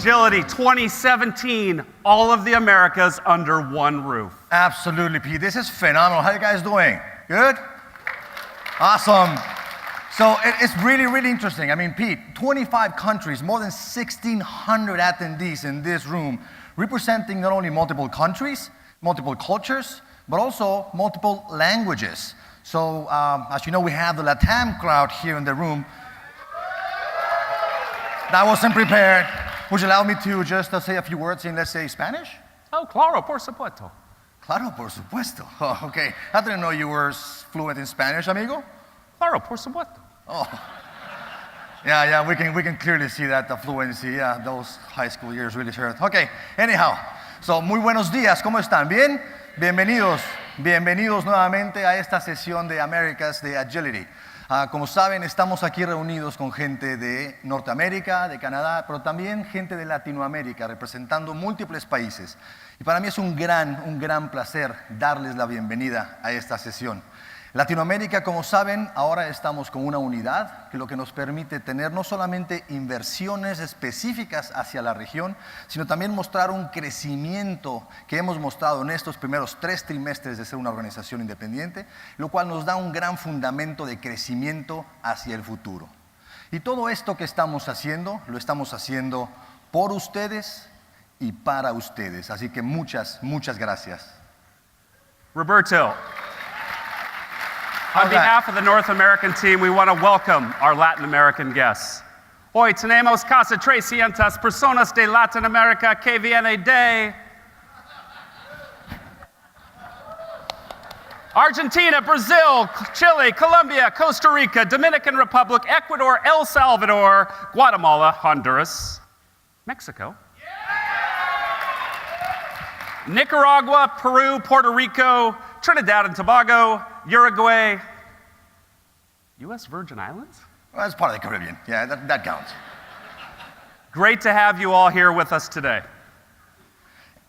Agility 2017, all of the Americas under one roof. Absolutely, Pete. This is phenomenal. How you guys doing? Good? Awesome. So it's really, really interesting. I mean, Pete, 25 countries, more than 1,600 attendees in this room, representing not only multiple countries, multiple cultures, but also multiple languages. So, as you know, we have the LATAM crowd here in the room. That wasn't prepared. Would you allow me to just say a few words in, let's say, Spanish? Oh, claro, por supuesto. Claro, por supuesto. Oh, okay. I didn't know you were fluent in Spanish, amigo. Claro, por supuesto. Oh. Yeah, we can clearly see that, the fluency. Yeah, those high school years really hurt. Okay, anyhow. So, muy buenos días. ¿Cómo están? ¿Bien? Bienvenidos nuevamente a esta sesión de Americas de Agility. Como saben, estamos aquí reunidos con gente de Norteamérica, de Canadá, pero también gente de Latinoamérica, representando múltiples países. Y para mí es un gran placer darles la bienvenida a esta sesión. Latinoamérica, como saben, ahora estamos con una unidad que lo que nos permite tener no solamente inversiones específicas hacia la región, sino también mostrar un crecimiento que hemos mostrado en estos primeros 3 trimestres de ser una organización independiente, lo cual nos da un gran fundamento de crecimiento hacia el futuro. Y todo esto que estamos haciendo, lo estamos haciendo por ustedes y para ustedes. Así que muchas gracias. Roberto. On behalf of the North American team, we want to welcome our Latin American guests. Hoy tenemos casi 300 personas de Latinoamérica que vienen de Argentina, Brazil, Chile, Colombia, Costa Rica, Dominican Republic, Ecuador, El Salvador, Guatemala, Honduras, Mexico, Nicaragua, Peru, Puerto Rico, Trinidad and Tobago, Uruguay, U.S. Virgin Islands? Well, that's part of the Caribbean. Yeah, that counts. Great to have you all here with us today.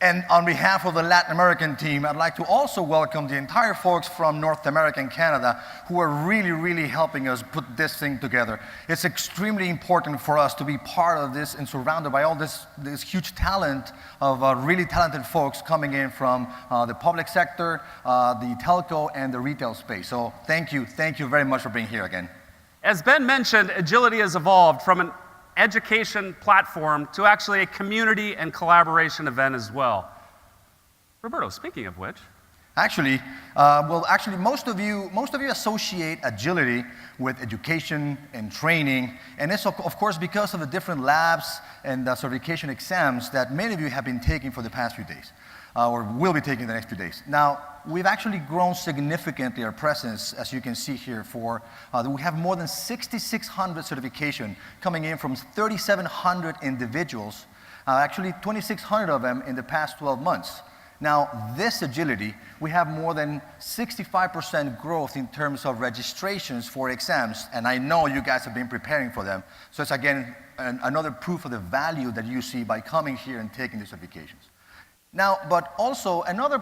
And on behalf of the Latin American team, I'd like to also welcome the entire folks from North America and Canada who are really helping us put this thing together. It's extremely important for us to be part of this and surrounded by all this huge talent of really talented folks coming in from the public sector, the telco, and the retail space. So thank you very much for being here again. As Ben mentioned, Agility has evolved from an education platform to actually a community and collaboration event as well. Roberto, speaking of which. Actually, most of you associate Agility with education and training, and it's of course because of the different labs and the certification exams that many of you have been taking for the past few days, or will be taking the next few days. Now, we've actually grown significantly our presence, as you can see here, we have more than 6,600 certification coming in from 3,700 individuals, actually 2,600 of them in the past 12 months. Now, this Agility, we have more than 65% growth in terms of registrations for exams, and I know you guys have been preparing for them. So it's again another proof of the value that you see by coming here and taking these certifications. Now, but also another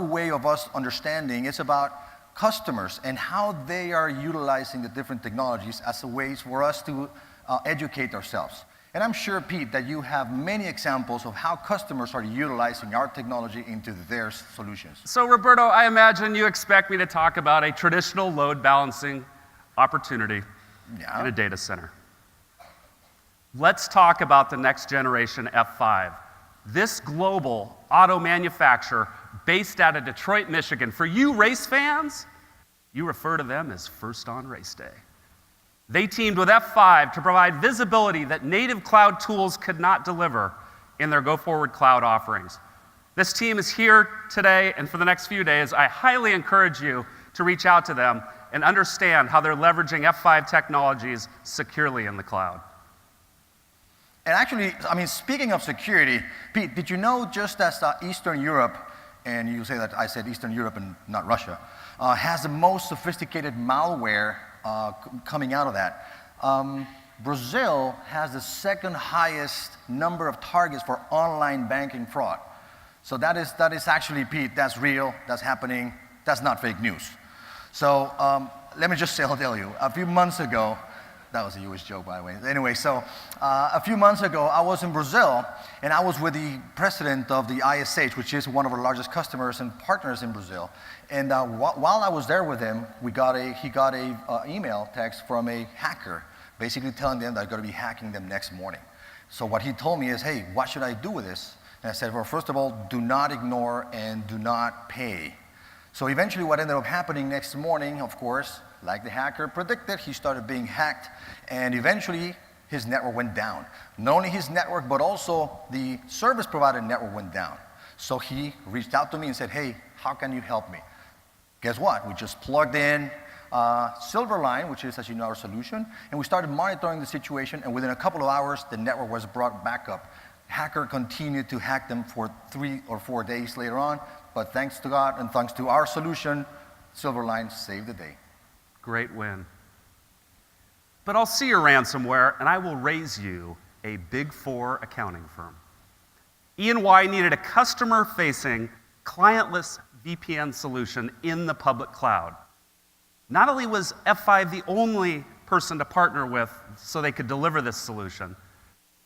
way of us understanding is about customers and how they are utilizing the different technologies as a way for us to educate ourselves. And I'm sure, Pete, that you have many examples of how customers are utilizing our technology into their solutions. So, Roberto, I imagine you expect me to talk about a traditional load balancing opportunity in a data center. Let's talk about the next generation F5. This global auto manufacturer based out of Detroit, Michigan. For you race fans, you refer to them as first on race day. They teamed with F5 to provide visibility that native cloud tools could not deliver in their go-forward cloud offerings. This team is here today, and for the next few days, I highly encourage you to reach out to them and understand how they're leveraging F5 technologies securely in the cloud. And actually, I mean, speaking of security, Pete, did you know just as Eastern Europe, and you say that I said Eastern Europe and not Russia, has the most sophisticated malware coming out of that, Brazil has the second highest number of targets for online banking fraud. So that is actually, Pete, that's real, that's happening, that's not fake news. So let me just tell you, a few months ago, that was a US joke, by the way. Anyway, so a few months ago, I was in Brazil, and I was with the president of the ISH, which is one of our largest customers and partners in Brazil. And while I was there with him, he got a email text from a hacker, basically telling them that I'm going to be hacking them next morning. So what he told me is, hey, what should I do with this? And I said, well, first of all, do not ignore and do not pay. So eventually what ended up happening next morning, of course, like the hacker predicted, he started being hacked, and eventually his network went down. Not only his network, but also the service provider network went down. So he reached out to me and said, hey, how can you help me? Guess what? We just plugged in Silverline, which is, as you know, our solution, and we started monitoring the situation, and within a couple of hours, the network was brought back up. Hacker continued to hack them for 3 or 4 days later on, but thanks to God and thanks to our solution, Silverline saved the day. Great win. But I'll see your ransomware, and I will raise you a Big Four accounting firm. E&Y needed a customer-facing, clientless VPN solution in the public cloud. Not only was F5 the only person to partner with so they could deliver this solution,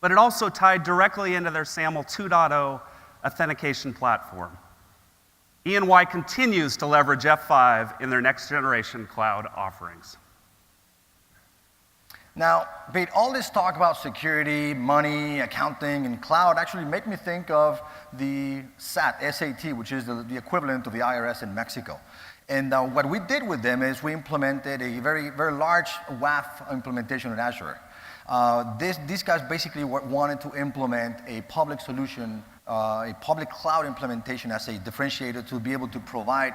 but it also tied directly into their SAML 2.0 authentication platform. E&Y continues to leverage F5 in their next generation cloud offerings. Now, Pete, all this talk about security, money, accounting, and cloud actually make me think of the SAT, which is the equivalent of the IRS in Mexico. And what we did with them is we implemented a very, very large WAF implementation in Azure. These guys basically wanted to implement a public solution, a public cloud implementation as a differentiator to be able to provide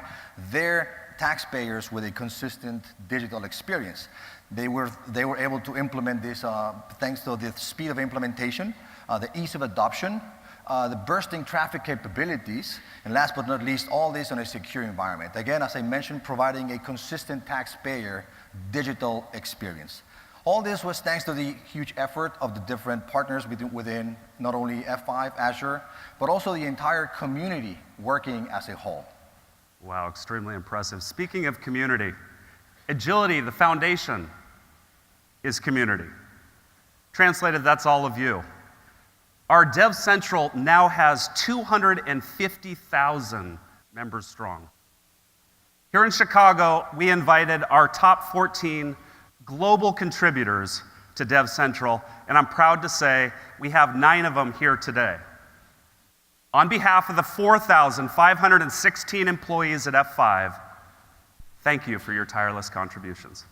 their taxpayers with a consistent digital experience. They were able to implement this thanks to the speed of implementation, the ease of adoption, the bursting traffic capabilities, and last but not least, all this in a secure environment. Again, as I mentioned, providing a consistent taxpayer digital experience. All this was thanks to the huge effort of the different partners within not only F5, Azure, but also the entire community working as a whole. Wow, extremely impressive. Speaking of community, agility, the foundation, is community. Translated, that's all of you. Our Dev Central now has 250,000 members strong. Here in Chicago, we invited our top 14 global contributors to Dev Central, and I'm proud to say we have 9 of them here today. On behalf of the 4,516 employees at F5, thank you for your tireless contributions.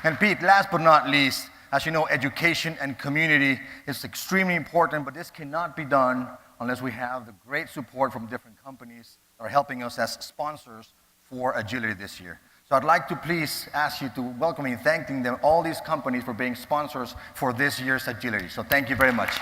And Pete, last but not least, as you know, education and community is extremely important, but this cannot be done unless we have the great support from different companies that are helping us as sponsors for Agility this year. So I'd like to please ask you to welcome and thanking them, all these companies for being sponsors for this year's Agility. So thank you very much.